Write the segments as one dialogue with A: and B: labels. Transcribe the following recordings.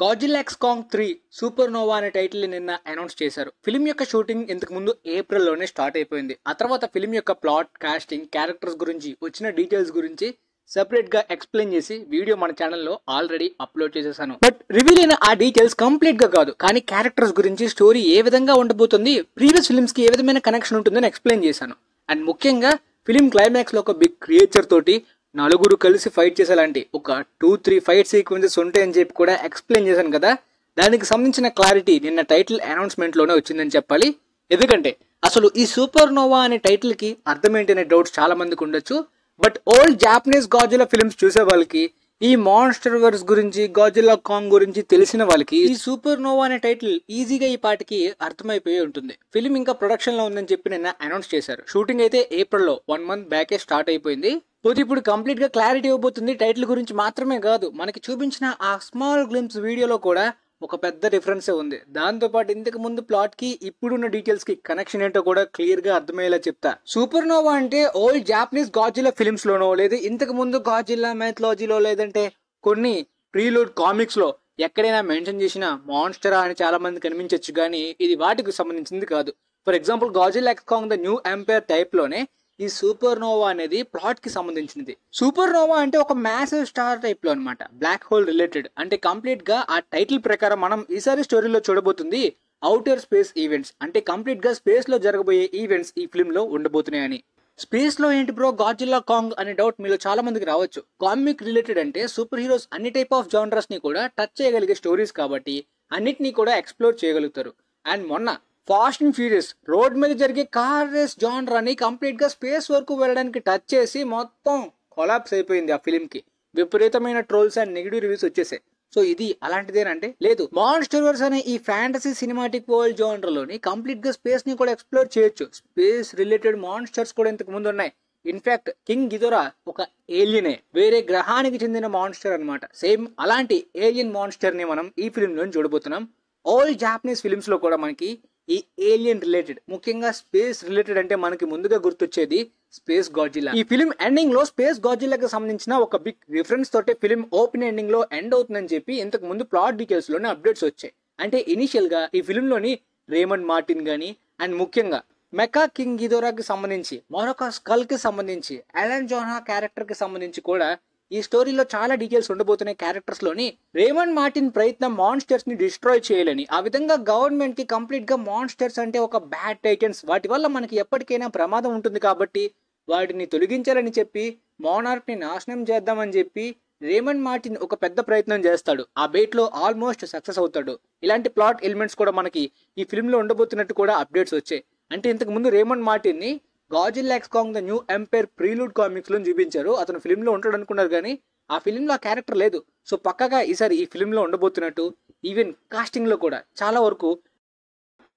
A: Godzilla x Kong 3 supernova అనే title నిన్న announce చేశారు. ఫిలిం యొక్క షూటింగ్ ఇంతకు ముందు ఏప్రిల్లోనే స్టార్ట్ అయిపోయింది. ఆ తర్వాత ఫిలిం యొక్క ప్లాట్, కాస్టింగ్, క్యారెక్టర్స్ గురించి వచ్చిన డీటెయిల్స్ గురించి సెపరేట్ గా ఎక్స్ప్లెయిన్ చేసి వీడియో మన ఛానల్లో ఆల్రెడీ అప్లోడ్ చేసేసాను. బట్ రివీల్ అయిన ఆ డీటెయిల్స్ కంప్లీట్ గా కాదు, కానీ క్యారెక్టర్స్ గురించి, స్టోరీ ఏ విధంగా ఉండబోతుంది, ప్రీవియస్ ఫిల్మ్స్ కి ఏ విధమైన కనెక్షన్ ఉంటుందని ఎక్స్ప్లెయిన్ చేశాను. అండ్ ముఖ్యంగా ఫిలిం క్లైమాక్స్ లో ఒక బిగ్ క్రియేచర్ తోటి నలుగురు కలిసి ఫైట్ చేసేలాంటి ఒక 2-3 ఫైట్ సీక్వెన్సెస్ ఉంటాయని చెప్పి కూడా ఎక్స్ప్లెయిన్ చేశాను కదా. దానికి సంబంధించిన క్లారిటీ నిన్న టైటిల్ అనౌన్స్మెంట్ లోనే వచ్చిందని చెప్పాలి. ఎందుకంటే అసలు ఈ సూపర్ నోవా అనే టైటిల్ కి అర్థం ఏంటనే డౌట్స్ చాలా మందికి ఉండొచ్చు. But old Japanese Godzilla films చూసే వాళ్ళకి, ఈ మాన్స్టర్ వర్స్ గురించి, గాడ్జిల్లా కాంగ్ గురించి తెలిసిన వాళ్ళకి ఈ సూపర్ నోవా అనే టైటిల్ ఈజీగా ఈ పాటికి అర్థమైపోయి ఉంటుంది. ఫిలిం ఇంకా ప్రొడక్షన్ లో ఉందని చెప్పి నిన్న అనౌన్స్ చేశారు. షూటింగ్ అయితే ఏప్రిల్లో 1 మంత్ బ్యాకే స్టార్ట్ అయిపోయింది. ఇప్పుడు కంప్లీట్ గా క్లారిటీ ఇవ్వబోతుంది. టైటిల్ గురించి మాత్రమే కాదు, మనకి చూపించిన ఆ స్మాల్ గ్లింప్స్ వీడియోలో కూడా ఒక పెద్ద డిఫరెన్సే ఉంది. దాంతో పాటు ఇంతకు ముందు ప్లాట్ కి ఇప్పుడున్న డీటెయిల్స్ కి కనెక్షన్ ఏంటో కూడా క్లియర్ గా అర్థమయ్యేలా చెప్తా. సూపర్ నోవా అంటే ఓల్డ్ జాపనీస్ గాడ్జిల్లా ఫిల్మ్స్ లోనో, లేదా ఇంతకు ముందు గాడ్జిల్లా మైథాలజీలో, లేదంటే కొన్ని ప్రీలూడ్ కామిక్స్ లో ఎక్కడైనా మెన్షన్ చేసిన మాన్స్టరా అని చాలా మంది కనిపించవచ్చు, కానీ ఇది వాటికి సంబంధించింది కాదు. For example Godzilla x Kong the new empire type లోనే ఈ సూపర్ నోవా అనేది ప్లాట్ కి సంబంధించినది. సూపర్ నోవా అంటే ఒక మ్యాసివ్ స్టార్ టైప్ లో అనమాట, బ్లాక్ హోల్ రిలేటెడ్. అంటే కంప్లీట్ గా ఆ టైటిల్ ప్రకారం మనం ఈసారి స్టోరీలో చూడబోతుంది అవుటర్ స్పేస్ ఈవెంట్స్. అంటే కంప్లీట్ గా స్పేస్ లో జరగబోయే ఈవెంట్స్ ఈ ఫిల్మ్ లో ఉండబోతున్నాయని. స్పేస్ లో ఏంటి బ్రో గాడ్జిల్లా కాంగ్ అనే డౌట్ మీలో చాలా మందికి రావచ్చు. కామిక్ రిలేటెడ్ అంటే సూపర్ హీరోస్ అన్ని టైప్ ఆఫ్ జానర్స్ ని కూడా టచ్ చేయగలిగే స్టోరీస్ కాబట్టి అన్నిటినీ కూడా ఎక్స్ప్లోర్ చేయగలుగుతారు. అండ్ మొన్న ఫాస్ట్ అండ్ ఫ్యూరియస్ రోడ్ మీద జరిగే కార్ రేస్ జానర్ అని కంప్లీట్ గా స్పేస్ వరకు వెళ్ళడానికి టచ్ చేసి మొత్తం కొలాప్స్ అయిపోయింది. ఆ ఫిల్మ్ కి విపరీతమైన ట్రోల్స్ అండ్ నెగిటివ్ రివ్యూస్ వచ్చేసాయి. సో ఇది అలాంటిదేనంటే లేదు, మాన్స్టర్ వర్స్ అనే ఈ ఫ్యాంటసీ సినిమాటిక్ వరల్డ్ జానర్ లోని కంప్లీట్ గా స్పేస్ ని కూడా ఎక్స్ప్లోర్ చేయొచ్చు. స్పేస్ రిలేటెడ్ మాన్స్టర్స్ కూడా ఇంతకు ముందు ఉన్నాయి. ఇన్ఫాక్ట్ కింగ్ గిదోరా ఒక ఏలియనే, వేరే గ్రహానికి చెందిన మాన్స్టర్ అనమాట. సేమ్ అలాంటి ఏలియన్ మాన్స్టర్ ని మనం ఈ ఫిల్మ్ లో చూడబోతున్నాం. ఓల్డ్ జాపనీస్ ఫిల్మ్స్ లో కూడా మనకి ఈ ఏలియన్ రిలేటెడ్, ముఖ్యంగా స్పేస్ రిలేటెడ్ అంటే మనకి ముందుగా గుర్తొచ్చేది స్పేస్ గాడ్జిల్లా. ఈ ఫిలిం ఎండింగ్ లో స్పేస్ గాడ్జిల్లాకి సంబంధించిన ఒక బిగ్ రిఫరెన్స్ తోటే ఫిలిం ఓపెన్ ఎండింగ్ లో ఎండ్ అవుతుందని చెప్పి ఇంతకు ముందు ప్లాట్ డీటెయిల్స్ లోనే అప్డేట్స్ వచ్చాయి. అంటే ఇనిషియల్ గా ఈ ఫిలిం లోని రేమండ్ మార్టిన్ గానీ, అండ్ ముఖ్యంగా మెకా కింగ్ గిదోరాకి సంబంధించి, మరొక స్కల్ కి సంబంధించి, అలన్ జోనా క్యారెక్టర్ కి సంబంధించి కూడా ఈ స్టోరీలో చాలా డీటెయిల్స్ ఉండబోతున్నాయి. క్యారెక్టర్స్ లోని రేమండ్ మార్టిన్ ప్రయత్నం మాన్స్టర్స్ ని డిస్ట్రాయ్ చేయాలని, ఆ విధంగా గవర్నమెంట్ కి కంప్లీట్ గా మాన్స్టర్స్ అంటే ఒక బ్యాడ్ టైటన్స్, వాటి వల్ల మనకి ఎప్పటికైనా ప్రమాదం ఉంటుంది కాబట్టి వాటిని తొలగించాలని చెప్పి మోనార్క్ ని నాశనం చేద్దామని చెప్పి రేమండ్ మార్టిన్ ఒక పెద్ద ప్రయత్నం చేస్తాడు. ఆ బెయిట్ లో ఆల్మోస్ట్ సక్సెస్ అవుతాడు. ఇలాంటి ప్లాట్ ఎలిమెంట్స్ కూడా మనకి ఈ ఫిల్మ్ లో ఉండబోతున్నట్టు కూడా అప్డేట్స్ వచ్చాయి. అంటే ఇంతకు ముందు రేమండ్ మార్టిన్ ని Godzilla x Kong the new empire prelude comics లో చూపించారు. అతను ఫిల్మ్ లో ఉంటాడు అనుకున్నారు, కానీ ఆ ఫిల్మ్ లో ఆ క్యారెక్టర్ లేదు. సో పక్కగా ఈసారి ఈ ఫిల్మ్ లో ఉండబోతున్నట్టు, ఈవెన్ కాస్టింగ్ లో కూడా చాలా వరకు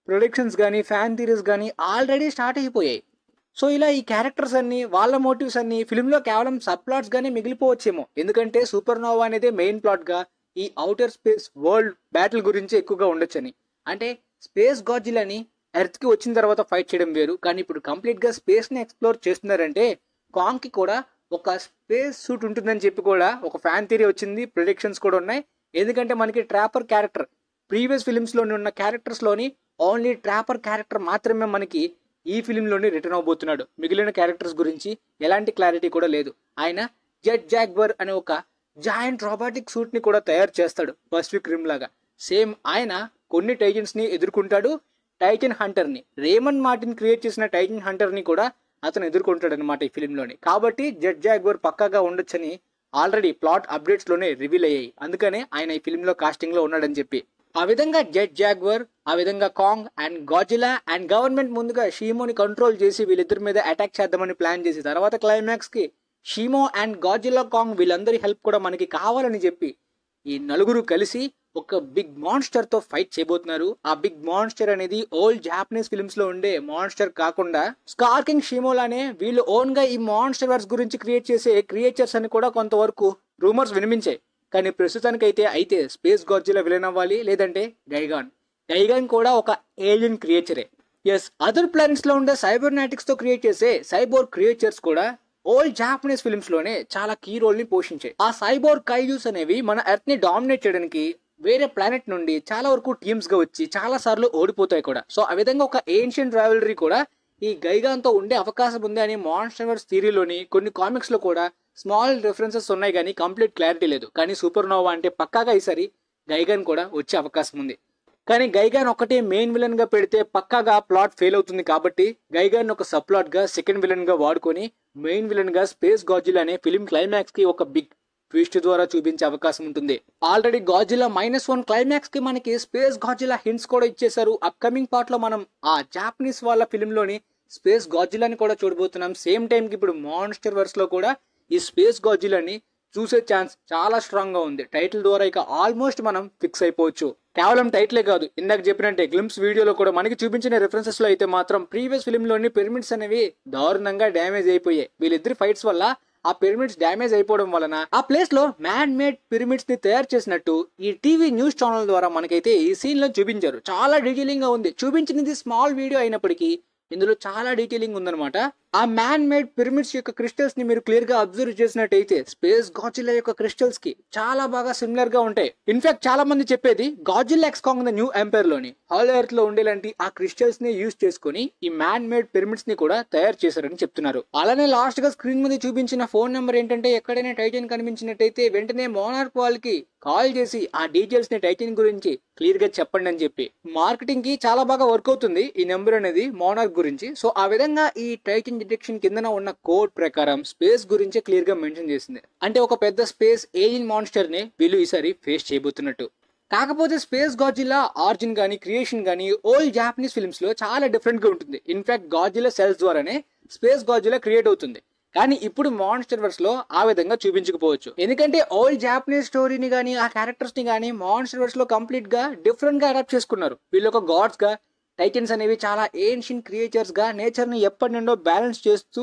A: ప్రొడక్షన్స్ కానీ, ఫ్యాన్ థియరీస్ కానీ ఆల్రెడీ స్టార్ట్ అయిపోయాయి. సో ఇలా ఈ క్యారెక్టర్స్ అన్ని, వాళ్ళ మోటివ్స్ అన్ని ఫిల్మ్ లో కేవలం సబ్ ప్లాట్స్ గానే మిగిలిపోవచ్చేమో. ఎందుకంటే సూపర్ నోవా అనేది మెయిన్ ప్లాట్ గా ఈ అవుటర్ స్పేస్ వరల్డ్ బ్యాటిల్ గురించి ఎక్కువగా ఉండొచ్చని. అంటే స్పేస్ గాడ్జిల్లాని ఎర్త్ కి వచ్చిన తర్వాత ఫైట్ చేయడం వేరు, కానీ ఇప్పుడు కంప్లీట్ గా స్పేస్ ని ఎక్స్ప్లోర్ చేస్తున్నారంటే కాంగ్ కి కూడా ఒక స్పేస్ సూట్ ఉంటుందని చెప్పి కూడా ఒక ఫ్యాన్ థియరీ వచ్చింది. ప్రొడిక్షన్స్ కూడా ఉన్నాయి. ఎందుకంటే మనకి ట్రాపర్ క్యారెక్టర్ ప్రీవియస్ ఫిలిమ్స్ లోని ఉన్న క్యారెక్టర్స్ లోని ఓన్లీ ట్రాపర్ క్యారెక్టర్ మాత్రమే మనకి ఈ ఫిలిం లోని రిటర్న్ అవబోతున్నాడు. మిగిలిన క్యారెక్టర్స్ గురించి ఎలాంటి క్లారిటీ కూడా లేదు. ఆయన జెట్ జాగ్వర్ అనే ఒక జాయింట్ రోబోటిక్ సూట్ ని కూడా తయారు చేస్తాడు, పసిఫిక్ రిమ్ లాగా. సేమ్ ఆయన కొన్ని టైటన్స్ ని ఎదుర్కొంటాడు. టైటన్ హంటర్ ని, రేమండ్ మార్టిన్ క్రియేట్ చేసిన టైటన్ హంటర్ ని కూడా అతను ఎదుర్కొంటాడు అనమాట ఈ ఫిలిం లోని. కాబట్టి జెట్ జాగ్వర్ పక్కాగా ఉండొచ్చని ఆల్రెడీ ప్లాట్ అప్డేట్స్ లోనే రివీల్ అయ్యాయి. అందుకనే ఆయన ఈ ఫిలిం లో కాస్టింగ్ లో ఉన్నాడని చెప్పి. ఆ విధంగా జెట్ జాగ్వర్, ఆ విధంగా Kong and Godzilla and government ముందుగా షీమోని కంట్రోల్ చేసి వీళ్ళిద్దరి మీద అటాక్ చేద్దామని ప్లాన్ చేసి, తర్వాత క్లైమాక్స్ కి షీమో అండ్ గాడ్జిల్లా కాంగ్ వీళ్ళందరి హెల్ప్ కూడా మనకి కావాలని చెప్పి ఈ నలుగురు కలిసి ఒక బిగ్ మాన్స్టర్ తో ఫైట్ చేయబోతున్నారు. ఆ బిగ్ మాన్స్టర్ అనేది ఓల్డ్ జాపనీస్ ఫిల్మ్స్ లో ఉండే మాన్స్టర్ కాకుండా స్కార్ కింగ్ షీమోలానే వీళ్ళు ఓన్ గా ఈ మాన్స్టర్ వర్స్ గురించి క్రియేట్ చేసే క్రియేచర్స్ అని కూడా కొంతవరకు రూమర్స్ వినిపించాయి. కానీ ప్రస్తుతానికైతే అయితే స్పేస్ గాడ్జిల్లా విలన్ అవ్వాలి, లేదంటే గైగాన్ కూడా ఒక ఏలియన్ క్రియేచరే. ఎస్, అదర్ ప్లానెట్స్ లో ఉండే సైబర్నాటిక్స్ తో క్రియేట్ చేసే సైబోర్ క్రియేచర్స్ కూడా ఓల్డ్ జాపనీస్ ఫిల్మ్స్ లోనే చాలా కీ రోల్ ని పోషించాయి. ఆ సైబోర్ కైజూస్ అనేవి మన ఎర్త్ ని డామినేట్ చేయడానికి వేరే ప్లానెట్ నుండి చాలా వరకు టీమ్స్ గా వచ్చి చాలా సార్లు ఓడిపోతాయి కూడా. సో ఆ విధంగా ఒక ఏన్షియంట్ రావెలరీ కూడా ఈ గైగాన్తో ఉండే అవకాశం ఉంది అని మాన్స్టర్వర్స్ థియరీలోని కొన్ని కామిక్స్ లో కూడా స్మాల్ రిఫరెన్సెస్ ఉన్నాయి కానీ కంప్లీట్ క్లారిటీ లేదు. కానీ సూపర్ నోవా అంటే పక్కాగా ఈసారి గైగాన్ కూడా వచ్చే అవకాశం ఉంది. కానీ గైగాన్ ఒకటే మెయిన్ విలన్ గా పెడితే పక్కాగా ప్లాట్ ఫెయిల్ అవుతుంది కాబట్టి గైగాన్ ఒక సబ్ ప్లాట్ గా సెకండ్ విలన్ గా వాడుకొని మెయిన్ విలన్ గా స్పేస్ గాడ్జిల్లా అనే ఫిలిం క్లైమాక్స్ కి ఒక బిగ్ ట్విస్ట్ ద్వారా చూపించే అవకాశం ఉంటుంది. ఆల్రెడీ గాడ్జిల్లా -1 క్లైమాక్స్ కి మనకి స్పేస్ గాడ్జిల్లా హింట్స్ కూడా ఇచ్చేసారు. అప్కమింగ్ పార్ట్ లో మనం ఆ జాపనీస్ వాళ్ళ ఫిలిం లోని స్పేస్ గాడ్జిల్లాని కూడా చూడబోతున్నాం. సేమ్ టైం కి ఇప్పుడు మాన్స్టర్ వర్స్ లో కూడా ఈ స్పేస్ గాడ్జిల్లాని చూసే ఛాన్స్ చాలా స్ట్రాంగ్ గా ఉంది. టైటిల్ ద్వారా ఇక ఆల్మోస్ట్ మనం ఫిక్స్ అయిపోవచ్చు. కేవలం టైటిలే కాదు, ఇందాక చెప్పినట్టే గ్లిమ్స్ వీడియోలో కూడా మనకి చూపించిన రిఫరెన్సెస్ లో అయితే మాత్రం ప్రీవియస్ ఫిలిం లోని పిరమిడ్స్ అనేవి దారుణంగా డ్యామేజ్ అయిపోయాయి. వీళ్ళిద్దరి ఫైట్స్ వల్ల ఆ పిరమిడ్స్ డ్యామేజ్ అయిపోవడం వలన ఆ ప్లేస్ లో మ్యాన్ మేడ్ పిరమిడ్స్ ని తయారు చేసినట్టు ఈ టీవీ న్యూస్ ఛానల్ ద్వారా మనకైతే ఈ సీన్ లో చూపించారు. చాలా డీటెయిలింగ్ గా ఉంది. చూపించినది స్మాల్ వీడియో అయినప్పటికీ ఇందులో చాలా డీటెయిలింగ్ ఉందన్నమాట. ఆ మ్యాన్ మేడ్ పిరమిడ్స్ యొక్క క్రిస్టల్స్ ని మీరు క్లియర్ గా అబ్జర్వ్ చేసినట్టయితే స్పేస్ గాడ్జిల్లా యొక్క క్రిస్టల్స్ కి చాలా బాగా సిమిలర్ గా ఉంటాయి. ఇన్ఫాక్ట్ చాలా మంది చెప్పేది Godzilla x Kong the new empire లోని హాల్ ఎర్త్ లో ఉండేలాంటి ఆ క్రిస్టల్స్ ని యూజ్ చేసుకుని ఈ మ్యాన్ మేడ్ పిరమిడ్స్ ని కూడా తయారు చేశారని చెప్తున్నారు. అలానే లాస్ట్ గా స్క్రీన్ మీద చూపించిన ఫోన్ నెంబర్ ఏంటంటే ఎక్కడైనా టైటన్ కనిపించినట్టయితే వెంటనే మోనార్క్ వాళ్ళకి కాల్ చేసి ఆ డీటెయిల్స్ ని టైటన్ గురించి క్లియర్ గా చెప్పండి అని చెప్పి. మార్కెటింగ్ కి చాలా బాగా వర్క్ అవుతుంది ఈ నెంబర్ అనేది మోనార్క్ గురించి. సో ఆ విధంగా ఈ టైటన్ డిటెక్షన్ కింద ఉన్న కోడ్ ప్రకారం స్పేస్ గురించి క్లియర్ గా మెన్షన్ చేసింది. అంటే ఒక పెద్ద స్పేస్ ఏలియన్ మాన్స్టర్ ని వీళ్ళు ఈసారి ఫేస్ చేయబోతున్నట్టు. కాకపోతే స్పేస్ గాడ్జిల్లా ఆరిజిన్ గానీ క్రియేషన్ గానీ ఓల్డ్ జాపనీస్ ఫిల్మ్స్ లో చాలా డిఫరెంట్ గా ఉంటుంది. ఇన్ఫాక్ట్ గాడ్జిల్లా సెల్స్ ద్వారానే స్పేస్ గాడ్జిల్లా క్రియేట్ అవుతుంది. కానీ ఇప్పుడు మాన్స్టర్ వర్స్ లో ఆ విధంగా చూపించకపోవచ్చు. ఎందుకంటే ఓల్డ్ జాపనీస్ స్టోరీని గానీ ఆ క్యారెక్టర్స్ ని గానీ మాన్స్టర్ వర్స్ లో కంప్లీట్ గా డిఫరెంట్ గా అడాప్ట్ చేసుకున్నారు. వీళ్ళు ఒక గాడ్స్ గా, టైటన్స్ అనేవి చాలా ఏన్షియంట్ క్రియేచర్స్ గా నేచర్ ని ఎప్పటి నుండో బ్యాలెన్స్ చేస్తూ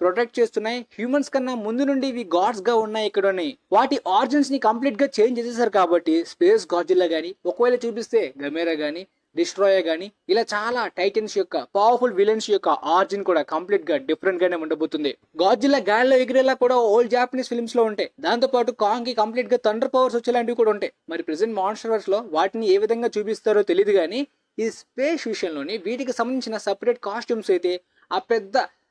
A: ప్రొటెక్ట్ చేస్తున్నాయి. హ్యూమన్స్ కన్నా ముందు నుండి ఇవి గాడ్స్ గా ఉన్నాయి. ఇక్కడని వాటి ఆరిజిన్స్ ని కంప్లీట్ గా చేంజ్ చేసేసారు కాబట్టి స్పేస్ గాడ్జిల్లా గానీ ఒకవేళ చూపిస్తే గమేరా గానీ డిస్ట్రాయర్ గానీ ఇలా చాలా టైటన్స్ యొక్క పవర్ఫుల్ విలన్స్ యొక్క ఆరిజిన్ కూడా కంప్లీట్ గా డిఫరెంట్ గానే ఉండబోతుంది. గాడ్జిల్లా గాలిలో ఎగిరేలా కూడా ఓల్డ్ జాపనీస్ ఫిల్మ్స్ లో ఉంటాయి. దాంతో పాటు కాంగ్ కి కంప్లీట్ గా థండర్ పవర్స్ వచ్చేలాంటివి కూడా ఉంటాయి. మరి ప్రెసెంట్ మాన్స్టర్ వర్స్ లో వాటిని ఏ విధంగా చూపిస్తారో తెలియదు కానీ ఈ స్పేస్ విషయంలోని వీటికి సంబంధించిన సపరేట్ కాస్ట్యూమ్స్ అయితే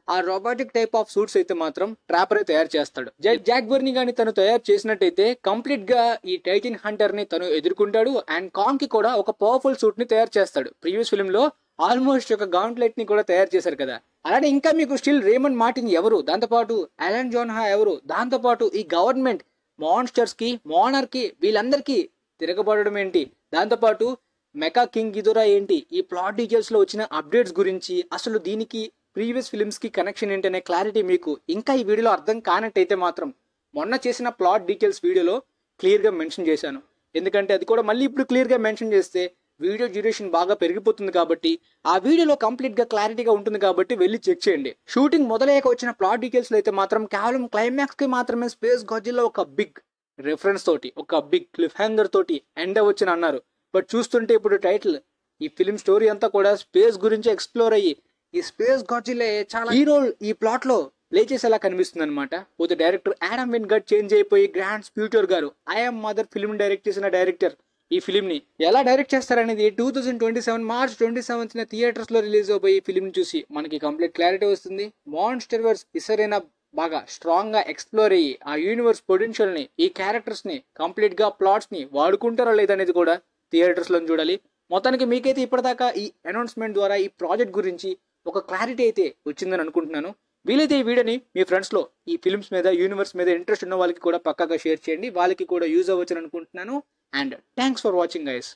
A: ఆ రోబోటిక్ టైప్ ఆఫ్ సూట్స్ అయితే మాత్రం ట్రాపర్ తయారు చేస్తాడు. జాక్ బర్నీ గాని తను తయారు చేసినట్టయితే కంప్లీట్ గా ఈ టైటన్ హంటర్ ని తను ఎదుర్కొంటాడు. అండ్ కాంగ్ కి కూడా ఒక పవర్ఫుల్ సూట్ ని తయారు చేస్తాడు. ప్రీవియస్ ఫిల్మ్ లో ఆల్మోస్ట్ ఒక గౌంట్లెట్ ని కూడా తయారు చేశారు కదా. అలానే ఇంకా మీకు స్టిల్ రేమండ్ మార్టిన్ ఎవరు, దాంతోపాటు అలన్ జోన్హా ఎవరు, దాంతోపాటు ఈ గవర్నమెంట్ మాన్స్టర్స్ కి మోనార్కి వీళ్ళందరికీ తిరగబడడం ఏంటి, దాంతోపాటు మెకా కింగ్ గిదోరా ఏంటి, ఈ ప్లాట్ డీటెయిల్స్ లో వచ్చిన అప్డేట్స్ గురించి అసలు దీనికి ప్రీవియస్ ఫిల్మ్స్ కి కనెక్షన్ ఏంటనే క్లారిటీ మీకు ఇంకా ఈ వీడియోలో అర్థం కానట్టయితే మాత్రం మొన్న చేసిన ప్లాట్ డీటెయిల్స్ వీడియోలో క్లియర్ గా మెన్షన్ చేశాను. ఎందుకంటే అది కూడా మళ్ళీ ఇప్పుడు క్లియర్ గా మెన్షన్ చేస్తే వీడియో డ్యూరేషన్ బాగా పెరిగిపోతుంది కాబట్టి ఆ వీడియోలో కంప్లీట్ గా క్లారిటీగా ఉంటుంది కాబట్టి వెళ్ళి చెక్ చేయండి. షూటింగ్ మొదలయ్యాక వచ్చిన ప్లాట్ డీటెయిల్స్ లో అయితే మాత్రం కేవలం క్లైమాక్స్ కి మాత్రమే స్పేస్ గాడ్జిల్లా ఒక బిగ్ రిఫరెన్స్ తోటి ఒక బిగ్ క్లిఫ్ హ్యాంగర్ తోటి ఎండ్ అవ్వచ్చని అన్నారు. బట్ చూస్తుంటే ఇప్పుడు టైటిల్ ఈ ఫిల్మ్ స్టోరీ అంతా కూడా స్పేస్ గురించి ఎక్స్ప్లోర్ అయ్యి ఈ స్పేస్ గాడ్జిల్లా చాలా ఈ రోల్ ఈ ప్లాట్ లో ప్లే చేసేలా కనిపిస్తుంది అనమాట. పోతే డైరెక్టర్ యాడమ్ విన్గట్ చేంజ్ అయిపోయి గ్రాండ్ స్ప్యూటర్ గారు ఐఎమ్ మదర్ ఫిల్మ్ డైరెక్ట్ చేసిన డైరెక్టర్ ఈ ఫిల్మ్ ని ఎలా డైరెక్ట్ చేస్తారనేది 2027 మార్చ్ 27 థియేటర్స్ లో రిలీజ్ అవబోయే ఈ ఫిల్మ్ చూసి మనకి కంప్లీట్ క్లారిటీ వస్తుంది. మాన్స్టర్ వర్స్ ఇసరైనా బాగా స్ట్రాంగ్ గా ఎక్స్ప్లోర్ అయ్యి ఆ యూనివర్స్ పొటెన్షియల్ ని ఈ క్యారెక్టర్స్ ని కంప్లీట్ గా ప్లాట్స్ ని వాడుకుంటారా లేదనేది కూడా థియేటర్స్ లో చూడాలి. మొత్తానికి మీకైతే ఇప్పటిదాకా ఈ అనౌన్స్మెంట్ ద్వారా ఈ ప్రాజెక్ట్ గురించి ఒక క్లారిటీ అయితే వచ్చిందని అనుకుంటున్నాను. వీలైతే ఈ వీడియోని మీ ఫ్రెండ్స్ లో ఈ ఫిల్మ్స్ మీద యూనివర్స్ మీద ఇంట్రెస్ట్ ఉన్న వాళ్ళకి కూడా పక్కాగా షేర్ చేయండి. వాళ్ళకి కూడా యూజ్ అవ్వచ్చని అనుకుంటున్నాను. And thanks for watching guys.